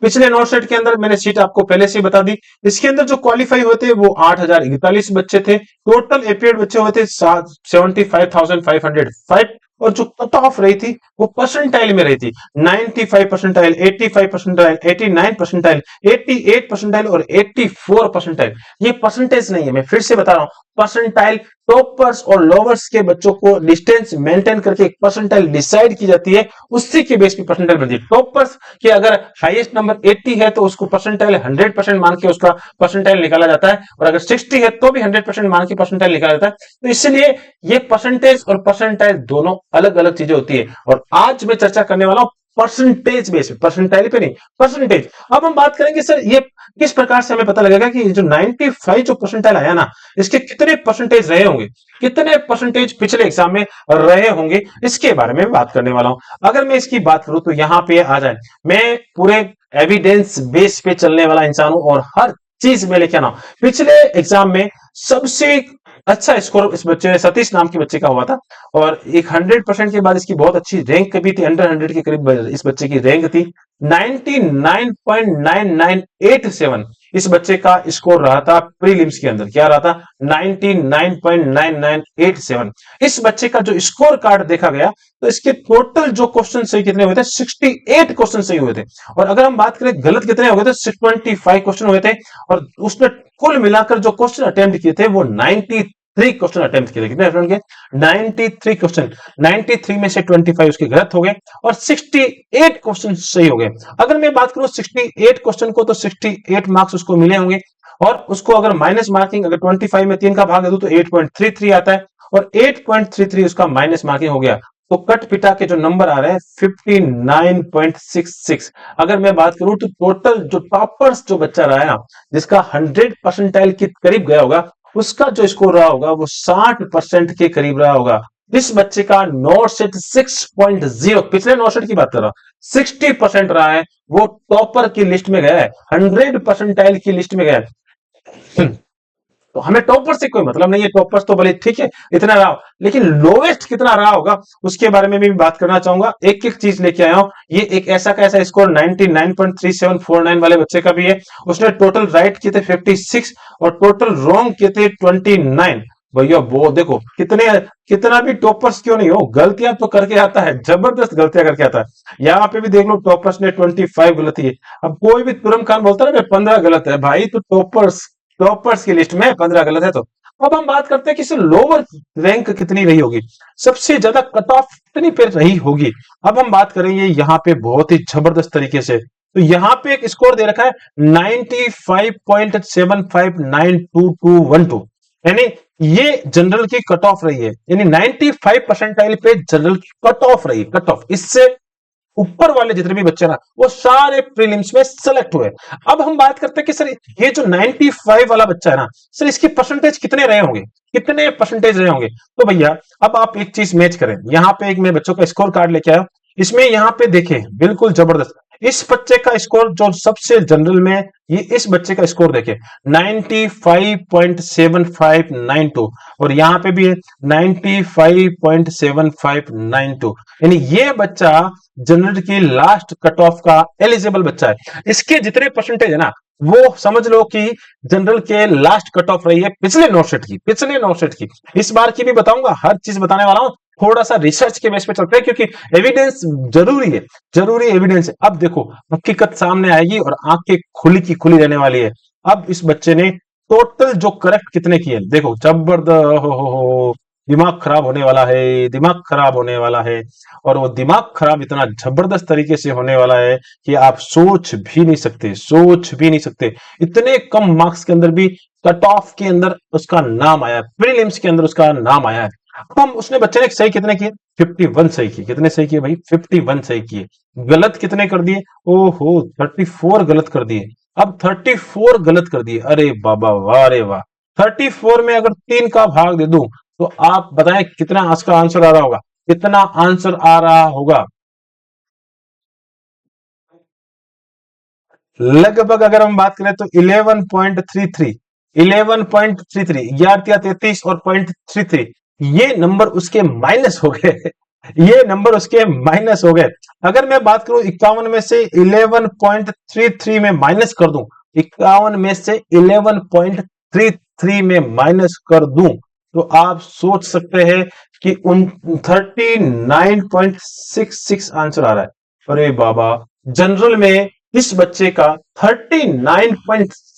पिछले नोटसेट के अंदर मैंने सीट आपको पहले से बता दी। इसके अंदर जो क्वालिफाई हुए थे वो 8041 बच्चे थे। टोटल एपीएड बच्चे हुए थे 75,505 और जो कट ऑफ रही थी वो परसेंटाइल में रही थी। 95 परसेंटाइल, 85 परसेंटाइल, 89 परसेंटाइल, 88 परसेंटाइल और 84 परसेंटाइल। ये परसेंटेज नहीं है, मैं फिर से बता रहा हूं, परसेंटाइल टॉपर्स और लोवर्स के बच्चों को डिस्टेंस मेंटेन करके एक परसेंटाइल डिसाइड की जाती है, उसी के बेस पे परसेंटाइल बनती है। टॉपर्स के अगर हाईएस्ट नंबर 80 है तो उसको परसेंटाइल 100% मान के उसका परसेंटाइल निकाला जाता है, और अगर 60 है तो भी 100% मान के परसेंटाइल निकाला जाता है। तो इसलिए ये परसेंटेज और परसेंटाइल दोनों अलग अलग चीजें होती है, और आज मैं चर्चा करने वाला हूं परसेंटेज बेस पे, परसेंटाइल पे नहीं, परसेंटेज। अब हम बात करेंगे सर ये किस प्रकार से हमें पता लगेगा कि जो 95 जो परसेंटाइल आया ना, इसके कितने परसेंटेज रहे होंगे, कितने परसेंटेज पिछले एग्जाम में रहे होंगे, इसके बारे में बात करने वाला हूं। अगर मैं इसकी बात करूं तो यहां पे आ जाए, मैं पूरे एविडेंस बेस पे चलने वाला इंसान हूं और हर चीज में लेके आना। पिछले एग्जाम में सबसे अच्छा स्कोर इस बच्चे सतीश नाम के बच्चे का हुआ था, और एक 100% के बाद इसकी बहुत अच्छी रैंक भी थी, अंडर 100 के करीब इस बच्चे की रैंक थी। 99.9987 इस बच्चे का स्कोर रहा था प्रीलिम्स के अंदर। क्या रहा था? 99.9987। इस बच्चे का जो स्कोर कार्ड देखा गया तो इसके टोटल जो क्वेश्चन सही कितने हुए थे? 68 क्वेश्चन सही हुए थे। और अगर हम बात करें गलत कितने हो गए थे? 25 क्वेश्चन हुए थे, और उसने कुल मिलाकर जो क्वेश्चन अटेम्प्ट किए थे वो 93 क्वेश्चन अटेम्प्ट किए थे। कितने अटेम्प्ट किए? 93 क्वेश्चन। 93 में से 25 उसके गलत हो गए और 68 क्वेश्चन सही हो गए। अगर मैं बात करूं 68 क्वेश्चन को, तो 68 मार्क्स उसको मिले होंगे, और उसको अगर माइनस मार्किंग अगर 25 में 3 का भाग दे दूं तो 8.33 आता है, और 8.33 उसका माइनस मार्किंग हो गया, तो कट पिटा के जो नंबर आ रहे हैं 59.66। अगर मैं बात करूं तो टोटल जो टॉपर्स जो बच्चा रहा है ना, जिसका 100 परसेंटाइल के करीब गया होगा, उसका जो स्कोर रहा होगा वो 60% के करीब रहा होगा। इस बच्चे का नोट सेट 6.0, पिछले नोट सेट की बात कर रहा हूं, 60% रहा है, वो टॉपर की लिस्ट में गया है, 100 परसेंटाइल की लिस्ट में गया है। तो हमें टॉपर से कोई मतलब नहीं है, टॉपर्स तो भले ठीक है इतना रहा हो, लेकिन लोवेस्ट कितना रहा होगा उसके बारे में भी बात करना चाहूंगा। एक एक चीज लेके आया हूं। ये एक ऐसा का ऐसा स्कोर 99.3749 वाले बच्चे का भी है। उसने टोटल राइट किए थे 56 और टोटल रॉन्ग किए थे 29। भैया वो देखो कितना भी टॉपर्स क्यों नहीं हो, गलतियां तो करके आता है, जबरदस्त गलतियां करके आता है। यहाँ पे भी देख लो टॉपर्स ने 25 गलती है। अब कोई भी तुरम खान बोलता है ना 15 गलत है, भाई तो टॉपर्स की लिस्ट में 15 गलत है। तो अब हम बात करते हैं कि लोअर रैंक कितनी रही होगी, सबसे ज्यादा कट ऑफ कितनी पे रही होगी। अब हम बात करेंगे यहाँ पे बहुत ही जबरदस्त तरीके से। तो यहाँ पे एक स्कोर दे रखा है 95.75922212, यानी ये जनरल की कट ऑफ रही है, यानी 95 परसेंटाइल पे जनरल की कट ऑफ रही, कट ऑफ। इससे ऊपर वाले जितने भी बच्चे ना वो सारे प्रीलिम्स में सेलेक्ट हुए। अब हम बात करते हैं कि सर ये जो 95 वाला बच्चा है ना, सर इसकी परसेंटेज कितने रहे होंगे, कितने परसेंटेज रहे होंगे। तो भैया अब आप एक चीज मैच करें, यहां पे एक मैं बच्चों का स्कोर कार्ड लेके आया, इसमें यहां पे देखें बिल्कुल जबरदस्त इस बच्चे का स्कोर जो सबसे जनरल में, ये इस बच्चे का स्कोर देखें 95.7592, और यहां पे भी है 95.7592, यानी ये बच्चा जनरल की लास्ट कट ऑफ का एलिजिबल बच्चा है। इसके जितने परसेंटेज है ना, वो समझ लो कि जनरल के लास्ट कट ऑफ रही है पिछले नोट सेट की, पिछले नोट सेट की। इस बार की भी बताऊंगा, हर चीज बताने वाला हूं, थोड़ा सा रिसर्च के बेस पे चलते हैं, क्योंकि एविडेंस जरूरी है, जरूरी एविडेंस है। अब देखो हकीकत सामने आएगी और आंखें खुली की खुली रहने वाली है। अब इस बच्चे ने टोटल जो करेक्ट कितने किए, देखो जबरदस्त, हो दिमाग खराब होने वाला है, दिमाग खराब होने वाला है, और वो दिमाग खराब इतना जबरदस्त तरीके से होने वाला है कि आप सोच भी नहीं सकते, सोच भी नहीं सकते। इतने कम मार्क्स के अंदर भी कट ऑफ के अंदर उसका नाम आया, प्रीलिम्स के अंदर उसका नाम आया है। अब हम उसने बच्चे ने सही कितने किए? 51 सही किए। कितने सही किए भाई? 51 सही किए। गलत कितने कर दिए? ओहो 34 गलत कर दिए। अब 34 गलत कर दिए, अरे बाबा वाह रे वाह। 34 में अगर 3 का भाग दे दूं तो आप बताएं कितना इसका आंसर आ रहा होगा, कितना आंसर आ रहा होगा। लगभग अगर हम बात करें तो 11.33, 11.33, 11 और 0.33, ये नंबर उसके माइनस हो गए। ये नंबर उसके माइनस हो गए। अगर मैं बात करूं 51 में से 11.33 में माइनस कर दूं, 51 में से 11.33 में माइनस कर दूं, तो आप सोच सकते हैं कि 39.66 आंसर आ रहा है। अरे बाबा, जनरल में इस बच्चे का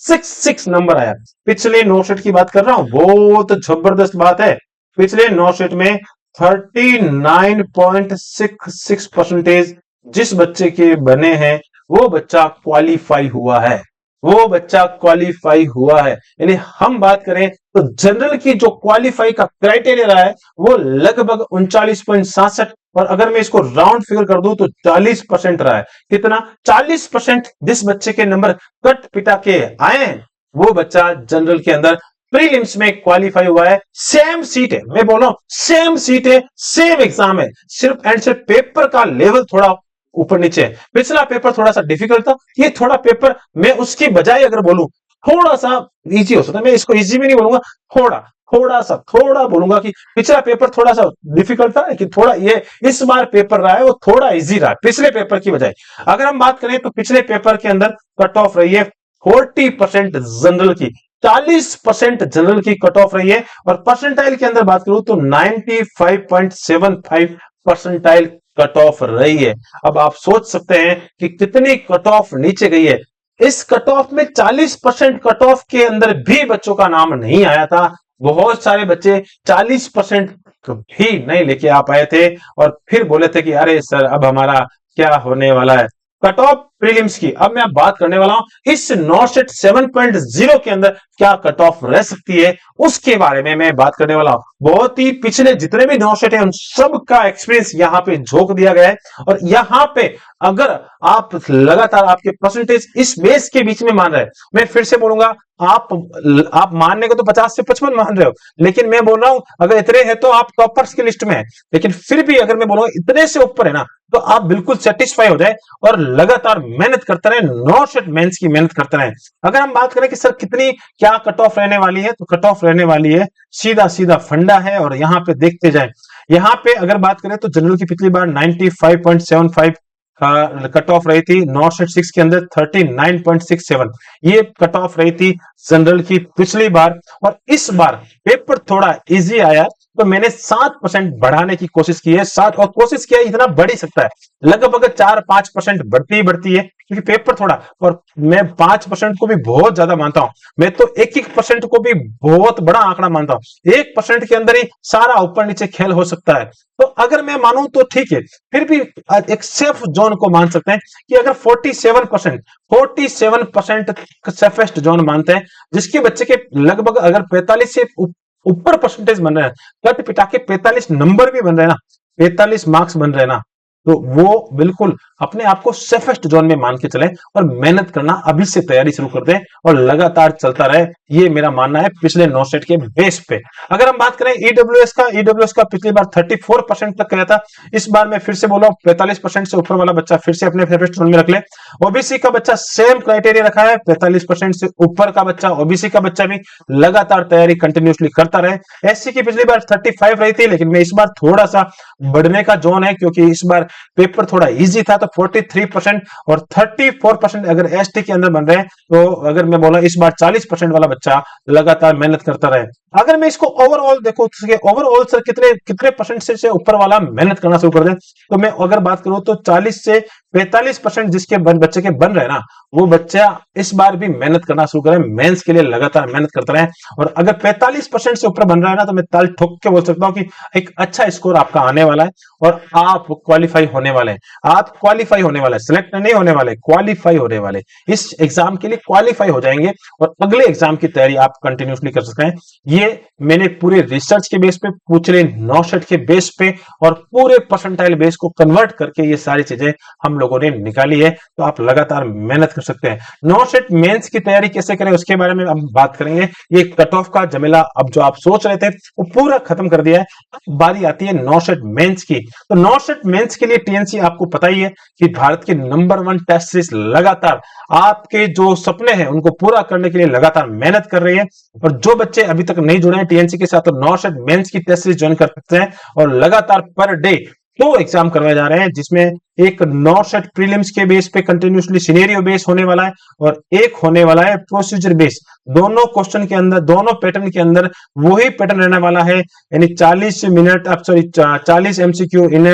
9.66 नंबर आया। पिछले नौ सेट की बात कर रहा हूं, बहुत जबरदस्त बात है। पिछले नौ सेट में 39.66% जिस बच्चे के बने हैं वो बच्चा क्वालिफाई हुआ है, वो बच्चा क्वालिफाई हुआ है। यानी हम बात करें तो जनरल की जो क्वालिफाई का क्राइटेरिया रहा है वो लगभग 39.67, और अगर मैं इसको राउंड फिगर कर दूं तो 40% रहा है। कितना? 40% जिस बच्चे के नंबर कट पिटा के आए हैं वो बच्चा जनरल के अंदर प्रीलिम्स में क्वालिफाई हुआ है। सेम सीट है, मैं बोल रहा हूं सेम सीट है, सेम एग्जाम है, सिर्फ एंड सिर्फ पेपर का लेवल थोड़ा ऊपर नीचे है। पिछला पेपर थोड़ा सा डिफिकल्ट था, ये थोड़ा पेपर मैं उसकी बजाय अगर बोलूं थोड़ा सा इजी हो सकता है, मैं इसको इजी भी नहीं बोलूंगा, थोड़ा बोलूंगा कि पिछला पेपर थोड़ा सा डिफिकल्ट था, लेकिन थोड़ा ये इस बार पेपर रहा है वो थोड़ा इजी रहा है पिछले पेपर की बजाय। अगर हम बात करें तो पिछले पेपर के अंदर कट ऑफ रही है 40% जनरल की, 40% जनरल की कट ऑफ रही है, और परसेंटाइल के अंदर बात करूं तो 95.75 परसेंटाइल कट ऑफ रही है। अब आप सोच सकते हैं कि कितनी कट ऑफ नीचे गई है। इस कट ऑफ में 40% कट ऑफ के अंदर भी बच्चों का नाम नहीं आया था। बहुत सारे बच्चे 40% भी नहीं लेके आ पाए थे और फिर बोले थे कि अरे सर अब हमारा क्या होने वाला है। कट ऑफ प्रीलिम्स की अब मैं बात करने वाला हूं, इस नॉर्सेट 7.0 के अंदर क्या कट ऑफ रह सकती है उसके बारे में मैं बात करने वाला हूं। बहुत ही पिछले जितने भी नॉर्सेट है उन सब का एक्सपीरियंस यहां पे झोंक दिया गया है, और यहां पे अगर आप लगातार आपके परसेंटेज इस बेस के बीच में मान रहे हैं, मैं फिर से बोलूंगा, आप मानने को तो 50 से 55 मान रहे हो, लेकिन मैं बोल रहा हूं अगर इतने हैं तो आप टॉपर्स की लिस्ट में है, लेकिन फिर भी अगर मैं बोलूंगा इतने से ऊपर है ना तो आप बिल्कुल सेटिस्फाई हो जाए और लगातार मेहनत करते रहे, नॉर्सेट मेंस की मेहनत करते रहे। अगर हम बात करें कि सर कितनी क्या कट ऑफ रहने वाली है, तो कट ऑफ रहने वाली है सीधा सीधा फंडा है, और यहां पे देखते जाए। यहां पे अगर बात करें तो जनरल की पिछली बार 95.75 कट ऑफ रही थी, नॉर्सेट 6 के अंदर 39.67 ये कट ऑफ रही थी जनरल की पिछली बार, और इस बार पेपर थोड़ा इजी आया तो मैंने 7% बढ़ाने की कोशिश की है। 7 और कोशिश किया, इतना बढ़ ही सकता है, लगभग 4-5% बढ़ती है क्योंकि पेपर थोड़ा, और मैं 5% को भी बहुत ज्यादा मानता हूं, मैं तो 1% को भी बहुत बड़ा आंकड़ा मानता हूं। 1% के अंदर ही सारा ऊपर नीचे खेल हो सकता है। तो अगर मैं मानूं तो ठीक है, फिर भी एक सेफ जोन को मान सकते हैं कि अगर 47% सेफेस्ट जोन मानते हैं, जिसके बच्चे के लगभग अगर 45 से ऊपर परसेंटेज बन रहे हैं, कट पिटा के 45 नंबर भी बन रहे हैं ना, 45 मार्क्स बन रहे हैं ना, तो वो बिल्कुल अपने आप को सेफेस्ट जोन में मान के चले और मेहनत करना अभी से तैयारी शुरू कर दें और लगातार चलता रहे, ये मेरा मानना है पिछले 9 सेट के बेस पे। अगर हम बात करें ईडब्ल्यूएस का पिछली बार 34% तक गया था, इस बार मैं फिर से बोल रहा हूं 45% से ऊपर वाला बच्चा फिर से अपने सेफेस्ट जोन में रख ले। ओबीसी का बच्चा सेम क्राइटेरिया रखा है, 45% से ऊपर का बच्चा, ओबीसी का बच्चा भी लगातार तैयारी कंटिन्यूसली करता रहे। एससी की पिछली बार 35 रही थी, लेकिन मैं इस बार थोड़ा सा बढ़ने का जोन है क्योंकि इस बार पेपर थोड़ा इजी था, तो 43% और 34% अगर एसटी के अंदर बन रहे हैं, तो अगर मैं बोला इस बार 40% वाला बच्चा लगातार मेहनत करता रहे। अगर मैं इसको ओवरऑल देखो, ओवरऑल सर कितने परसेंट से ऊपर वाला मेहनत करना शुरू कर दे, तो मैं अगर बात करूं तो 40 से 45% जिसके बच्चे के बन रहे ना, वो बच्चा इस बार भी मेहनत करना शुरू करें, मेंस के लिए लगातार मेहनत करते रहे। और अगर 45% से ऊपर बन रहा है ना, तो मैं ताल ठोक के बोल सकता हूं कि एक अच्छा स्कोर आपका आने वाला है और आप क्वालिफाई होने वाले हैं। आप क्वालिफाई होने वाले, सिलेक्ट नहीं होने वाले, क्वालिफाई होने वाले, इस एग्जाम के लिए क्वालिफाई हो जाएंगे और अगले एग्जाम की तैयारी आप कंटिन्यूसली कर सकते हैं। ये मैंने पूरे रिसर्च के बेस पे, पूरे 9 सेट के बेस पे और पूरे परसेंटाइल बेस को कन्वर्ट करके ये सारी चीजें हम लोगों ने निकाली है, तो आप लगातार मेहनत कर सकते हैं। 9 सेट मेंस की तैयारी कैसे करें उसके बारे में हम बात करेंगे। ये कट ऑफ का जमेला अब जो आप सोच रहे थे वो पूरा खत्म कर दिया है। बारी आती है 9 सेट मेंस की। तो 9 सेट मेंस के लिए टीएनसी आपको पता ही है कि भारत की नंबर 1 टेस्ट सीरीज लगातार आपके जो सपने हैं उनको पूरा करने के लिए लगातार मेहनत कर रही है। और जो बच्चे अभी तक नहीं जुड़े हैं टीएनसी के साथ, तो 9 सेट मेंस की टेस्ट सीरीज ज्वाइन कर सकते हैं और लगातार पर डे 2 एग्जाम करवाए जा रहे हैं, जिसमें एक 9 सेट प्रीलिम्स के बेस पे कंटिन्यूसली सिनेरियो बेस होने वाला है और एक होने वाला है प्रोसीजर बेस। दोनों क्वेश्चन के अंदर, दोनों पैटर्न के अंदर वही पैटर्न रहने वाला है, यानी 40 मिनट, 40 एमसीक्यू इन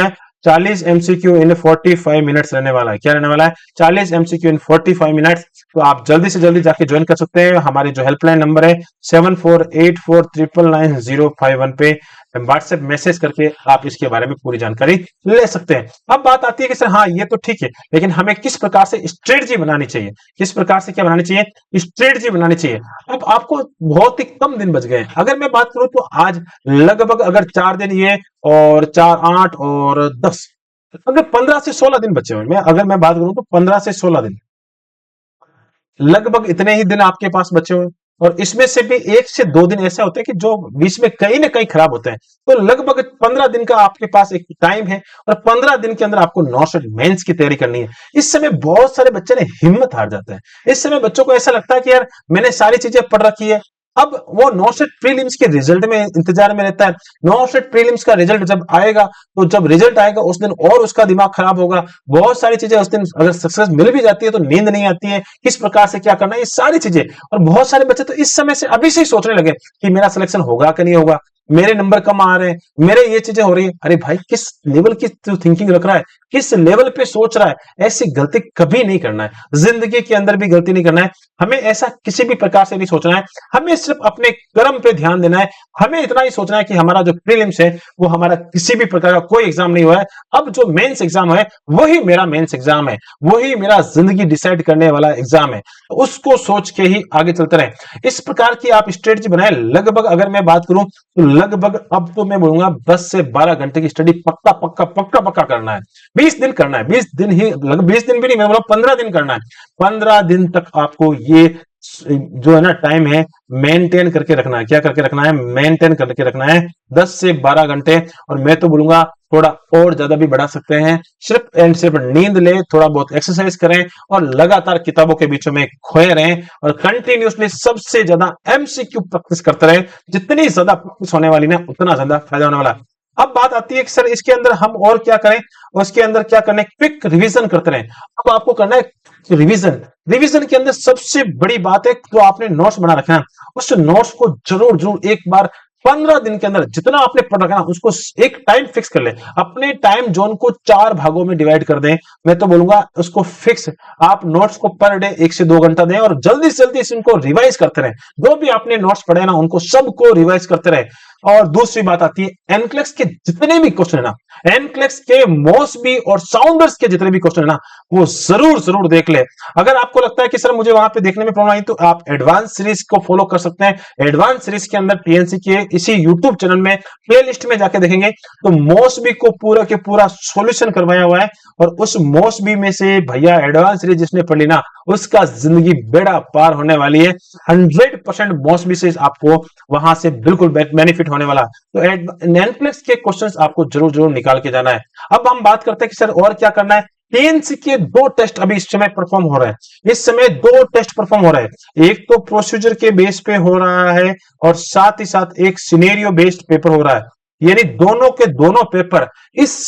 40 एमसीक्यू इन 45 मिनट्स रहने वाला है। क्या रहने वाला है? 40 एमसीक्यू इन 45 मिनट्स। तो आप जल्दी से जल्दी जाके ज्वाइन कर सकते हैं। हमारे जो हेल्पलाइन नंबर है 7484999051 पे व्हाट्सएप मैसेज करके आप इसके बारे में पूरी जानकारी ले सकते हैं। अब बात आती है कि सर हाँ ये तो ठीक है, लेकिन हमें किस प्रकार से स्ट्रेटजी बनानी चाहिए, किस प्रकार से क्या बनानी चाहिए, स्ट्रेटजी बनानी चाहिए। अब आपको बहुत ही कम दिन बच गए हैं। अगर मैं बात करूं तो आज लगभग अगर 4 दिन ये और 4 8 और 10, अगर 15 से 16 दिन बचे हुए, अगर मैं बात करूं तो 15 से 16 दिन, लगभग इतने ही दिन आपके पास बचे हुए। और इसमें से भी 1 से 2 दिन ऐसे होते हैं कि जो बीच में कहीं ना कहीं खराब होते हैं। तो लगभग 15 दिन का आपके पास एक टाइम है और 15 दिन के अंदर आपको नॉट मेंस की तैयारी करनी है। इस समय बहुत सारे बच्चे ने हिम्मत हार जाते हैं। इस समय बच्चों को ऐसा लगता है कि यार मैंने सारी चीजें पढ़ रखी है, अब वो नॉट प्रीलिम्स के रिजल्ट में इंतजार में रहता है। नॉट प्रीलिम्स का रिजल्ट जब आएगा, तो जब रिजल्ट आएगा उस दिन और उसका दिमाग खराब होगा। बहुत सारी चीजें उस दिन अगर सक्सेस मिल भी जाती है तो नींद नहीं आती है, किस प्रकार से क्या करना है, ये सारी चीजें। और बहुत सारे बच्चे तो इस समय से अभी से ही सोचने लगे कि मेरा सिलेक्शन होगा कि नहीं होगा, मेरे नंबर कम आ रहे हैं, मेरे ये चीजें हो रही है। अरे भाई किस लेवल की थिंकिंग रख रहा है, किस लेवल पे सोच रहा है। ऐसी गलती कभी नहीं करना है, जिंदगी के अंदर भी गलती नहीं करना है। हमें ऐसा किसी भी प्रकार से नहीं सोचना है। हमें सिर्फ अपने कर्म पे ध्यान देना है। हमें इतना ही सोचना है कि हमारा जो प्रीलिम्स है वो हमारा किसी भी प्रकार का कोई एग्जाम नहीं हुआ है। अब जो मेंस एग्जाम है वही मेरा मेंस एग्जाम है, वही मेरा जिंदगी डिसाइड करने वाला एग्जाम है। तो उसको सोच के ही आगे चलते रहे। इस प्रकार की आप स्ट्रेटजी बनाए। लगभग अगर मैं बात करूं तो लगभग अब तो मैं बोलूंगा 10 से 12 घंटे की स्टडी पक्का पक्का पक्का पक्का करना है। 20 दिन करना है, 20 दिन ही, लगभग 20 दिन भी नहीं, मैं बोला 15 दिन करना है। 15 दिन तक आपको ये जो है ना टाइम है मेंटेन करके रखना है। क्या करके रखना है? मेंटेन करके रखना है 10 से 12 घंटे। और मैं तो बोलूंगा थोड़ा और ज्यादा भी बढ़ा सकते हैं। सिर्फ एंड सिर्फ नींद ले, थोड़ा बहुत एक्सरसाइज करें और लगातार किताबों के बीचों में खोए रहें और कंटिन्यूसली सबसे ज्यादा एमसीक्यू प्रैक्टिस करते रहें। जितनी ज्यादा प्रैक्टिस होने वाली ना उतना ज्यादा फायदा होने वाला है। अब बात आती है कि सर इसके अंदर हम और क्या करें, उसके अंदर क्या करना है? क्विक रिवीजन करते रहें। अब आपको करना है रिवीजन। रिवीजन के अंदर सबसे बड़ी बात है जो आपने नोट्स बना रखे हैं, उस नोट्स को जरूर जरूर एक बार 15 दिन के अंदर जितना आपने पढ़ रखा है उसको एक टाइम फिक्स कर ले। अपने टाइम जोन को 4 भागों में डिवाइड कर दें। मैं तो बोलूंगा उसको फिक्स, आप नोट्स को पर डे 1 से 2 घंटा दें और जल्दी से जल्दी इनको रिवाइज करते रहें। जो भी आपने नोट्स पढ़े ना उनको सबको रिवाइज करते रहे। और दूसरी बात आती है एनक्लेक्स के जितने भी क्वेश्चन है ना, एनक्लेक्स के मॉसबी और साउंडर्स के जितने भी क्वेश्चन है ना वो जरूर जरूर देख ले। अगर आपको लगता है कि सर मुझे वहां पे देखने में प्रॉब्लम आई तो आप एडवांस सीरीज को फॉलो कर सकते हैं। एडवांस सीरीज के अंदर टीएनसी के इसी यूट्यूब चैनल में प्लेलिस्ट में जाके देखेंगे तो मॉसबी को पूरा के पूरा सॉल्यूशन करवाया हुआ है। और उस मॉसबी में से भैया एडवांस सीरीज जिसने पढ़ ली ना उसका जिंदगी बेड़ा पार होने वाली है। 100% मॉसबी से आपको वहां से बिल्कुल बेनिफिट होने वाला। तो एनक्लेक्स के क्वेश्चंस आपको जरूर जरूर निकाल के जाना है। अब हम बात करते हैं कि सर और क्या करना है। टीएनसी के 2 टेस्ट अभी इस समय परफॉर्म हो रहे हैं। इस समय 2 टेस्ट परफॉर्म हो रहे हैं। एक तो प्रोसीजर के बेस पे हो रहा है और साथ ही साथ एक सिनेरियो बेस्ड पेपर हो रहा है। यानी दोनों के दोनों पेपर इस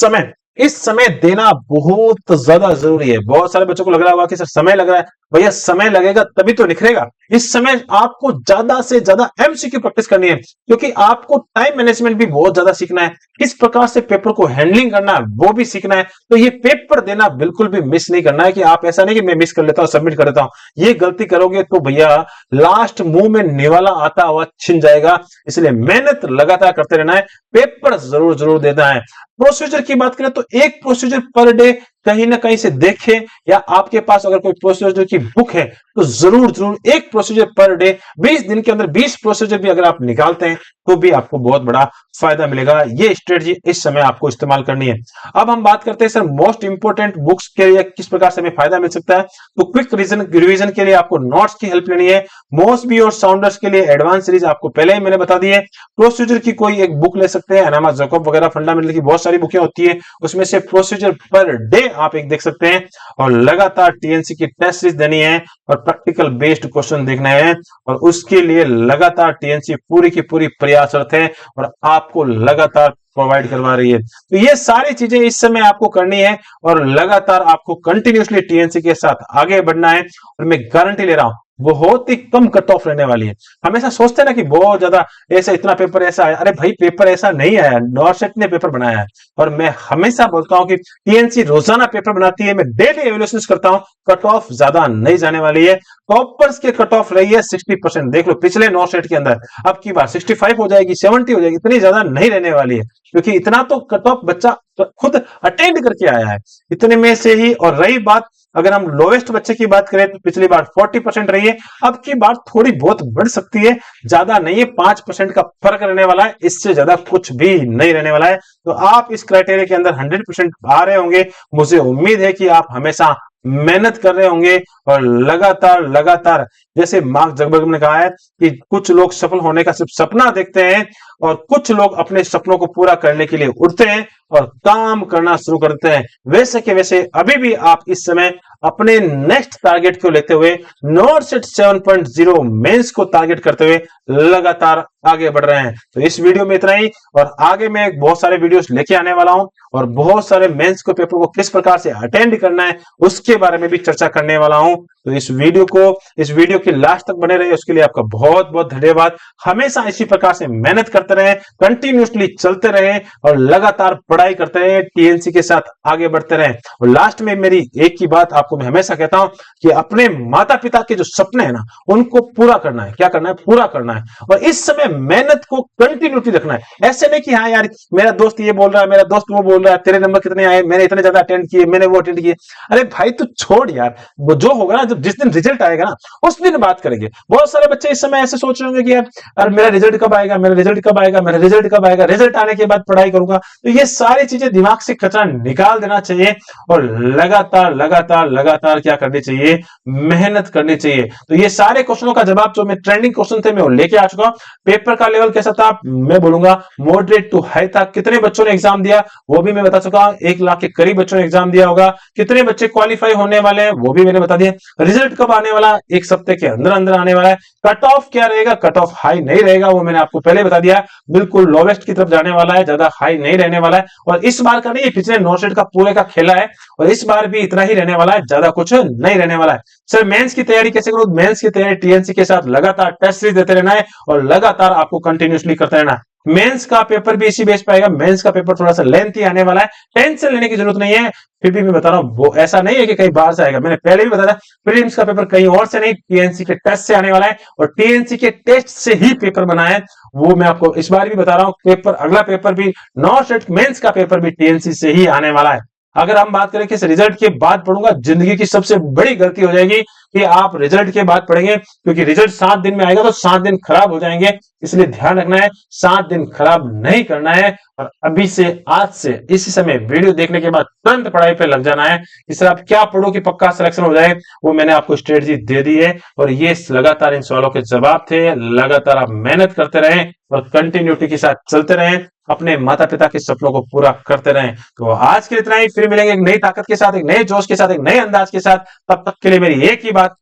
समय देना बहुत ज्यादा जरूरी है। बहुत सारे बच्चों को लग रहा होगा कि सर समय लग रहा है, भैया समय लगेगा तभी तो निखरेगा। इस समय आपको ज्यादा से ज्यादा एमसीक्यू प्रैक्टिस करनी है क्योंकि आपको टाइम मैनेजमेंट भी बहुत ज्यादा सीखना है। किस प्रकार से पेपर को हैंडलिंग करना है वो भी सीखना है। तो ये पेपर देना बिल्कुल भी मिस नहीं करना है कि आप ऐसा नहीं कि मैं मिस कर लेता हूं सबमिट कर देता हूं। ये गलती करोगे तो भैया लास्ट मुंह में निवाला आता हुआ छिन जाएगा। इसलिए मेहनत लगातार करते रहना है, पेपर जरूर जरूर देना है। प्रोसीजर की बात करें तो एक प्रोसीजर पर डे कहीं ना कहीं से देखें, या आपके पास अगर कोई प्रोसीजर की बुक है तो जरूर जरूर एक प्रोसीजर पर डे 20 दिन के अंदर 20 प्रोसीजर भी अगर आप निकालते हैं तो भी आपको बहुत बड़ा फायदा मिलेगा। ये स्ट्रेटजी इस समय आपको इस्तेमाल करनी है। अब हम बात करते हैं सर मोस्ट इंपोर्टेंट बुक्स के लिए किस प्रकार से हमें फायदा मिल सकता है। तो क्विक रिवीजन के लिए आपको नोट्स की हेल्प लेनी है। मॉसबी और साउंडर्स के लिए एडवांस सीरीज आपको पहले ही मैंने बता दी है। प्रोसीजर की कोई एक बुक ले सकते हैं, एनामा जैकब वगैरह फंडामेंटल की बहुत सारी बुकें होती है, उसमें से प्रोसीजर पर डे आप एक देख सकते हैं। और लगातार टीएनसी की टेस्ट सीरीज देनी है और प्रैक्टिकल बेस्ड क्वेश्चन देखना है और उसके लिए लगातार टीएनसी पूरी की पूरी प्रयासरत है और आपको लगातार प्रोवाइड करवा रही है। तो ये सारी चीजें इस समय आपको करनी है और लगातार आपको कंटिन्यूसली टीएनसी के साथ आगे बढ़ना है। और मैं गारंटी ले रहा हूं बहुत ही कम कट ऑफ रहने वाली है। हमेशा सोचते हैं ना कि बहुत ज्यादा ऐसा इतना पेपर ऐसा आया, अरे भाई पेपर ऐसा नहीं आया, नॉर्सेट ने पेपर बनाया है। और मैं हमेशा बोलता हूं कि टीएनसी रोजाना पेपर बनाती है, मैं डेली एवेल्यूशन करता हूं, कट ऑफ ज्यादा नहीं जाने वाली है। टॉपर्स के कट ऑफ रही है 60%, देख लो पिछले नॉर्सेट के अंदर। अब की बार 65 हो जाएगी, 70 हो जाएगी, इतनी ज्यादा नहीं रहने वाली है, क्योंकि इतना तो कट ऑफ बच्चा खुद अटेंड करके आया है इतने में से ही। और रही बात, अगर हम लोवेस्ट बच्चे की बात करें तो पिछली बार 40% रही है, अब की बार थोड़ी बहुत बढ़ सकती है, ज्यादा नहीं है, 5% का फर्क रहने वाला है, इससे ज्यादा कुछ भी नहीं रहने वाला है। तो आप इस क्राइटेरिया के अंदर 100% आ रहे होंगे। मुझे उम्मीद है कि आप हमेशा मेहनत कर रहे होंगे और लगातार लगातार, जैसे मार्क जकरबर्ग ने कहा है कि कुछ लोग सफल होने का सिर्फ सपना देखते हैं और कुछ लोग अपने सपनों को पूरा करने के लिए उठते हैं और काम करना शुरू करते हैं। वैसे के वैसे अभी भी आप इस समय अपने नेक्स्ट टारगेट को लेते हुए नॉर्सेट 7.0 मेंस को टारगेट करते हुए लगातार आगे बढ़ रहे हैं। तो इस वीडियो में इतना ही, और आगे मैं बहुत सारे वीडियोस लेके आने वाला हूं और बहुत सारे मेंस को पेपर को किस प्रकार से अटेंड करना है उसके बारे में भी चर्चा करने वाला हूं। तो इस वीडियो के लास्ट तक बने रहे, उसके लिए आपका बहुत बहुत धन्यवाद। हमेशा इसी प्रकार से मेहनत करते रहे, कंटिन्यूसली चलते रहे और लगातार पढ़ाई करते रहे, टीएनसी के साथ आगे बढ़ते रहे। और लास्ट में मेरी एक ही बात आपको मैं हमेशा कहता हूं कि अपने माता पिता के जो सपने हैं ना, उनको पूरा करना है। क्या करना है? पूरा करना है। और इस समय मेहनत को कंटिन्यूटी रखना है। ऐसे नहीं कि हाँ यार मेरा दोस्त ये बोल रहा है, मेरा दोस्त वो बोल रहा है, तेरे नंबर कितने आए, मैंने इतने ज्यादा अटेंड किए, मैंने वो अटेंड किए। अरे भाई तू छोड़ यार, वो जो होगा ना, जब जिस दिन रिजल्ट आएगा ना उस दिन बात करेंगे। बहुत सारे बच्चे इस समय ऐसे सोच रहे होंगे कि यार मेरा रिजल्ट कब आएगा, मेरा रिजल्ट कब आएगा, मेरा रिजल्ट कब आएगा, रिजल्ट आने के बाद पढ़ाई करूंगा। तो ये सारी चीजें दिमाग से कचरा निकाल देना चाहिए और लगातार लगातार लगातार क्या करनी चाहिए? मेहनत करनी चाहिए। तो ये सारे क्वेश्चनों का जवाब जो मैं ट्रेंडिंग क्वेश्चन थे मैं वो लेके आ चुका हूं। पेपर का लेवल कैसा था? मैं बोलूंगा मॉडरेट टू हाई था। कितने बच्चों ने एग्जाम दिया वो भी मैं बता चुका हूं, 1 लाख के करीब बच्चों ने एग्जाम दिया होगा। कितने बच्चे क्वालिफाई होने वाले हैं वो भी मैंने बता दिया। रिजल्ट कब आने वाला? एक सप्ताह के अंदर अंदर आने वाला है। कट ऑफ क्या रहेगा? कट ऑफ हाई नहीं रहेगा, वो मैंने आपको पहले बता दिया, बिल्कुल लोवेस्ट की तरफ जाने वाला है, ज्यादा हाई नहीं रहने वाला है। और इस बार का नहीं, पिछले नॉर्सेट का पूरे का खेला है और इस बार भी इतना ही रहने वाला है, ज्यादा कुछ नहीं रहने वाला है। सर मेंस की तैयारी कैसे करूं? मेंस की तैयारी टीएनसी के साथ लगातार टेस्ट सीरीज देते रहना है और लगातार आपको कंटिन्यूसली करते रहना है। मेंस का पेपर भी इसी बेस पे आएगा। मेंस का पेपर थोड़ा सा लेंथी आने वाला है, टेंशन लेने की जरूरत नहीं है। फिर भी मैं बता रहा हूं, वो ऐसा नहीं है कि कहीं बाहर से आएगा। मैंने पहले भी बताया प्रीलिम्स का पेपर कहीं और से नहीं, टीएनसी के टेस्ट से आने वाला है और टीएनसी के टेस्ट से ही पेपर बना है। वो मैं आपको इस बार भी बता रहा हूं, पेपर अगला पेपर भी नॉर्सेट मेंस का पेपर भी टीएनसी से ही आने वाला है। अगर हम बात करें कि इस रिजल्ट के बाद पढ़ूंगा, जिंदगी की सबसे बड़ी गलती हो जाएगी कि आप रिजल्ट के बाद पढ़ेंगे, क्योंकि रिजल्ट 7 दिन में आएगा तो 7 दिन खराब हो जाएंगे। इसलिए ध्यान रखना है, 7 दिन खराब नहीं करना है और अभी से, आज से, इसी समय वीडियो देखने के बाद तुरंत पढ़ाई पे लग जाना है। इस तरह आप क्या पढ़ो कि पक्का सिलेक्शन हो जाए, वो मैंने आपको स्ट्रेटजी दे दी है। और ये लगातार इन सवालों के जवाब थे। लगातार आप मेहनत करते रहें और कंटिन्यूटी के साथ चलते रहें, अपने माता पिता के सपनों को पूरा करते रहें। तो आज के लिए इतना ही, फिर मिलेंगे एक नई ताकत के साथ, एक नए जोश के साथ, एक नए अंदाज के साथ। तब तक के लिए मेरी एक ही बात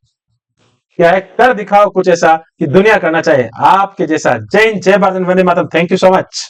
क्या है, कर दिखाओ कुछ ऐसा कि दुनिया करना चाहे आपके जैसा। जय हिंद, जय Bharat, Vande Mataram. Thank you so much.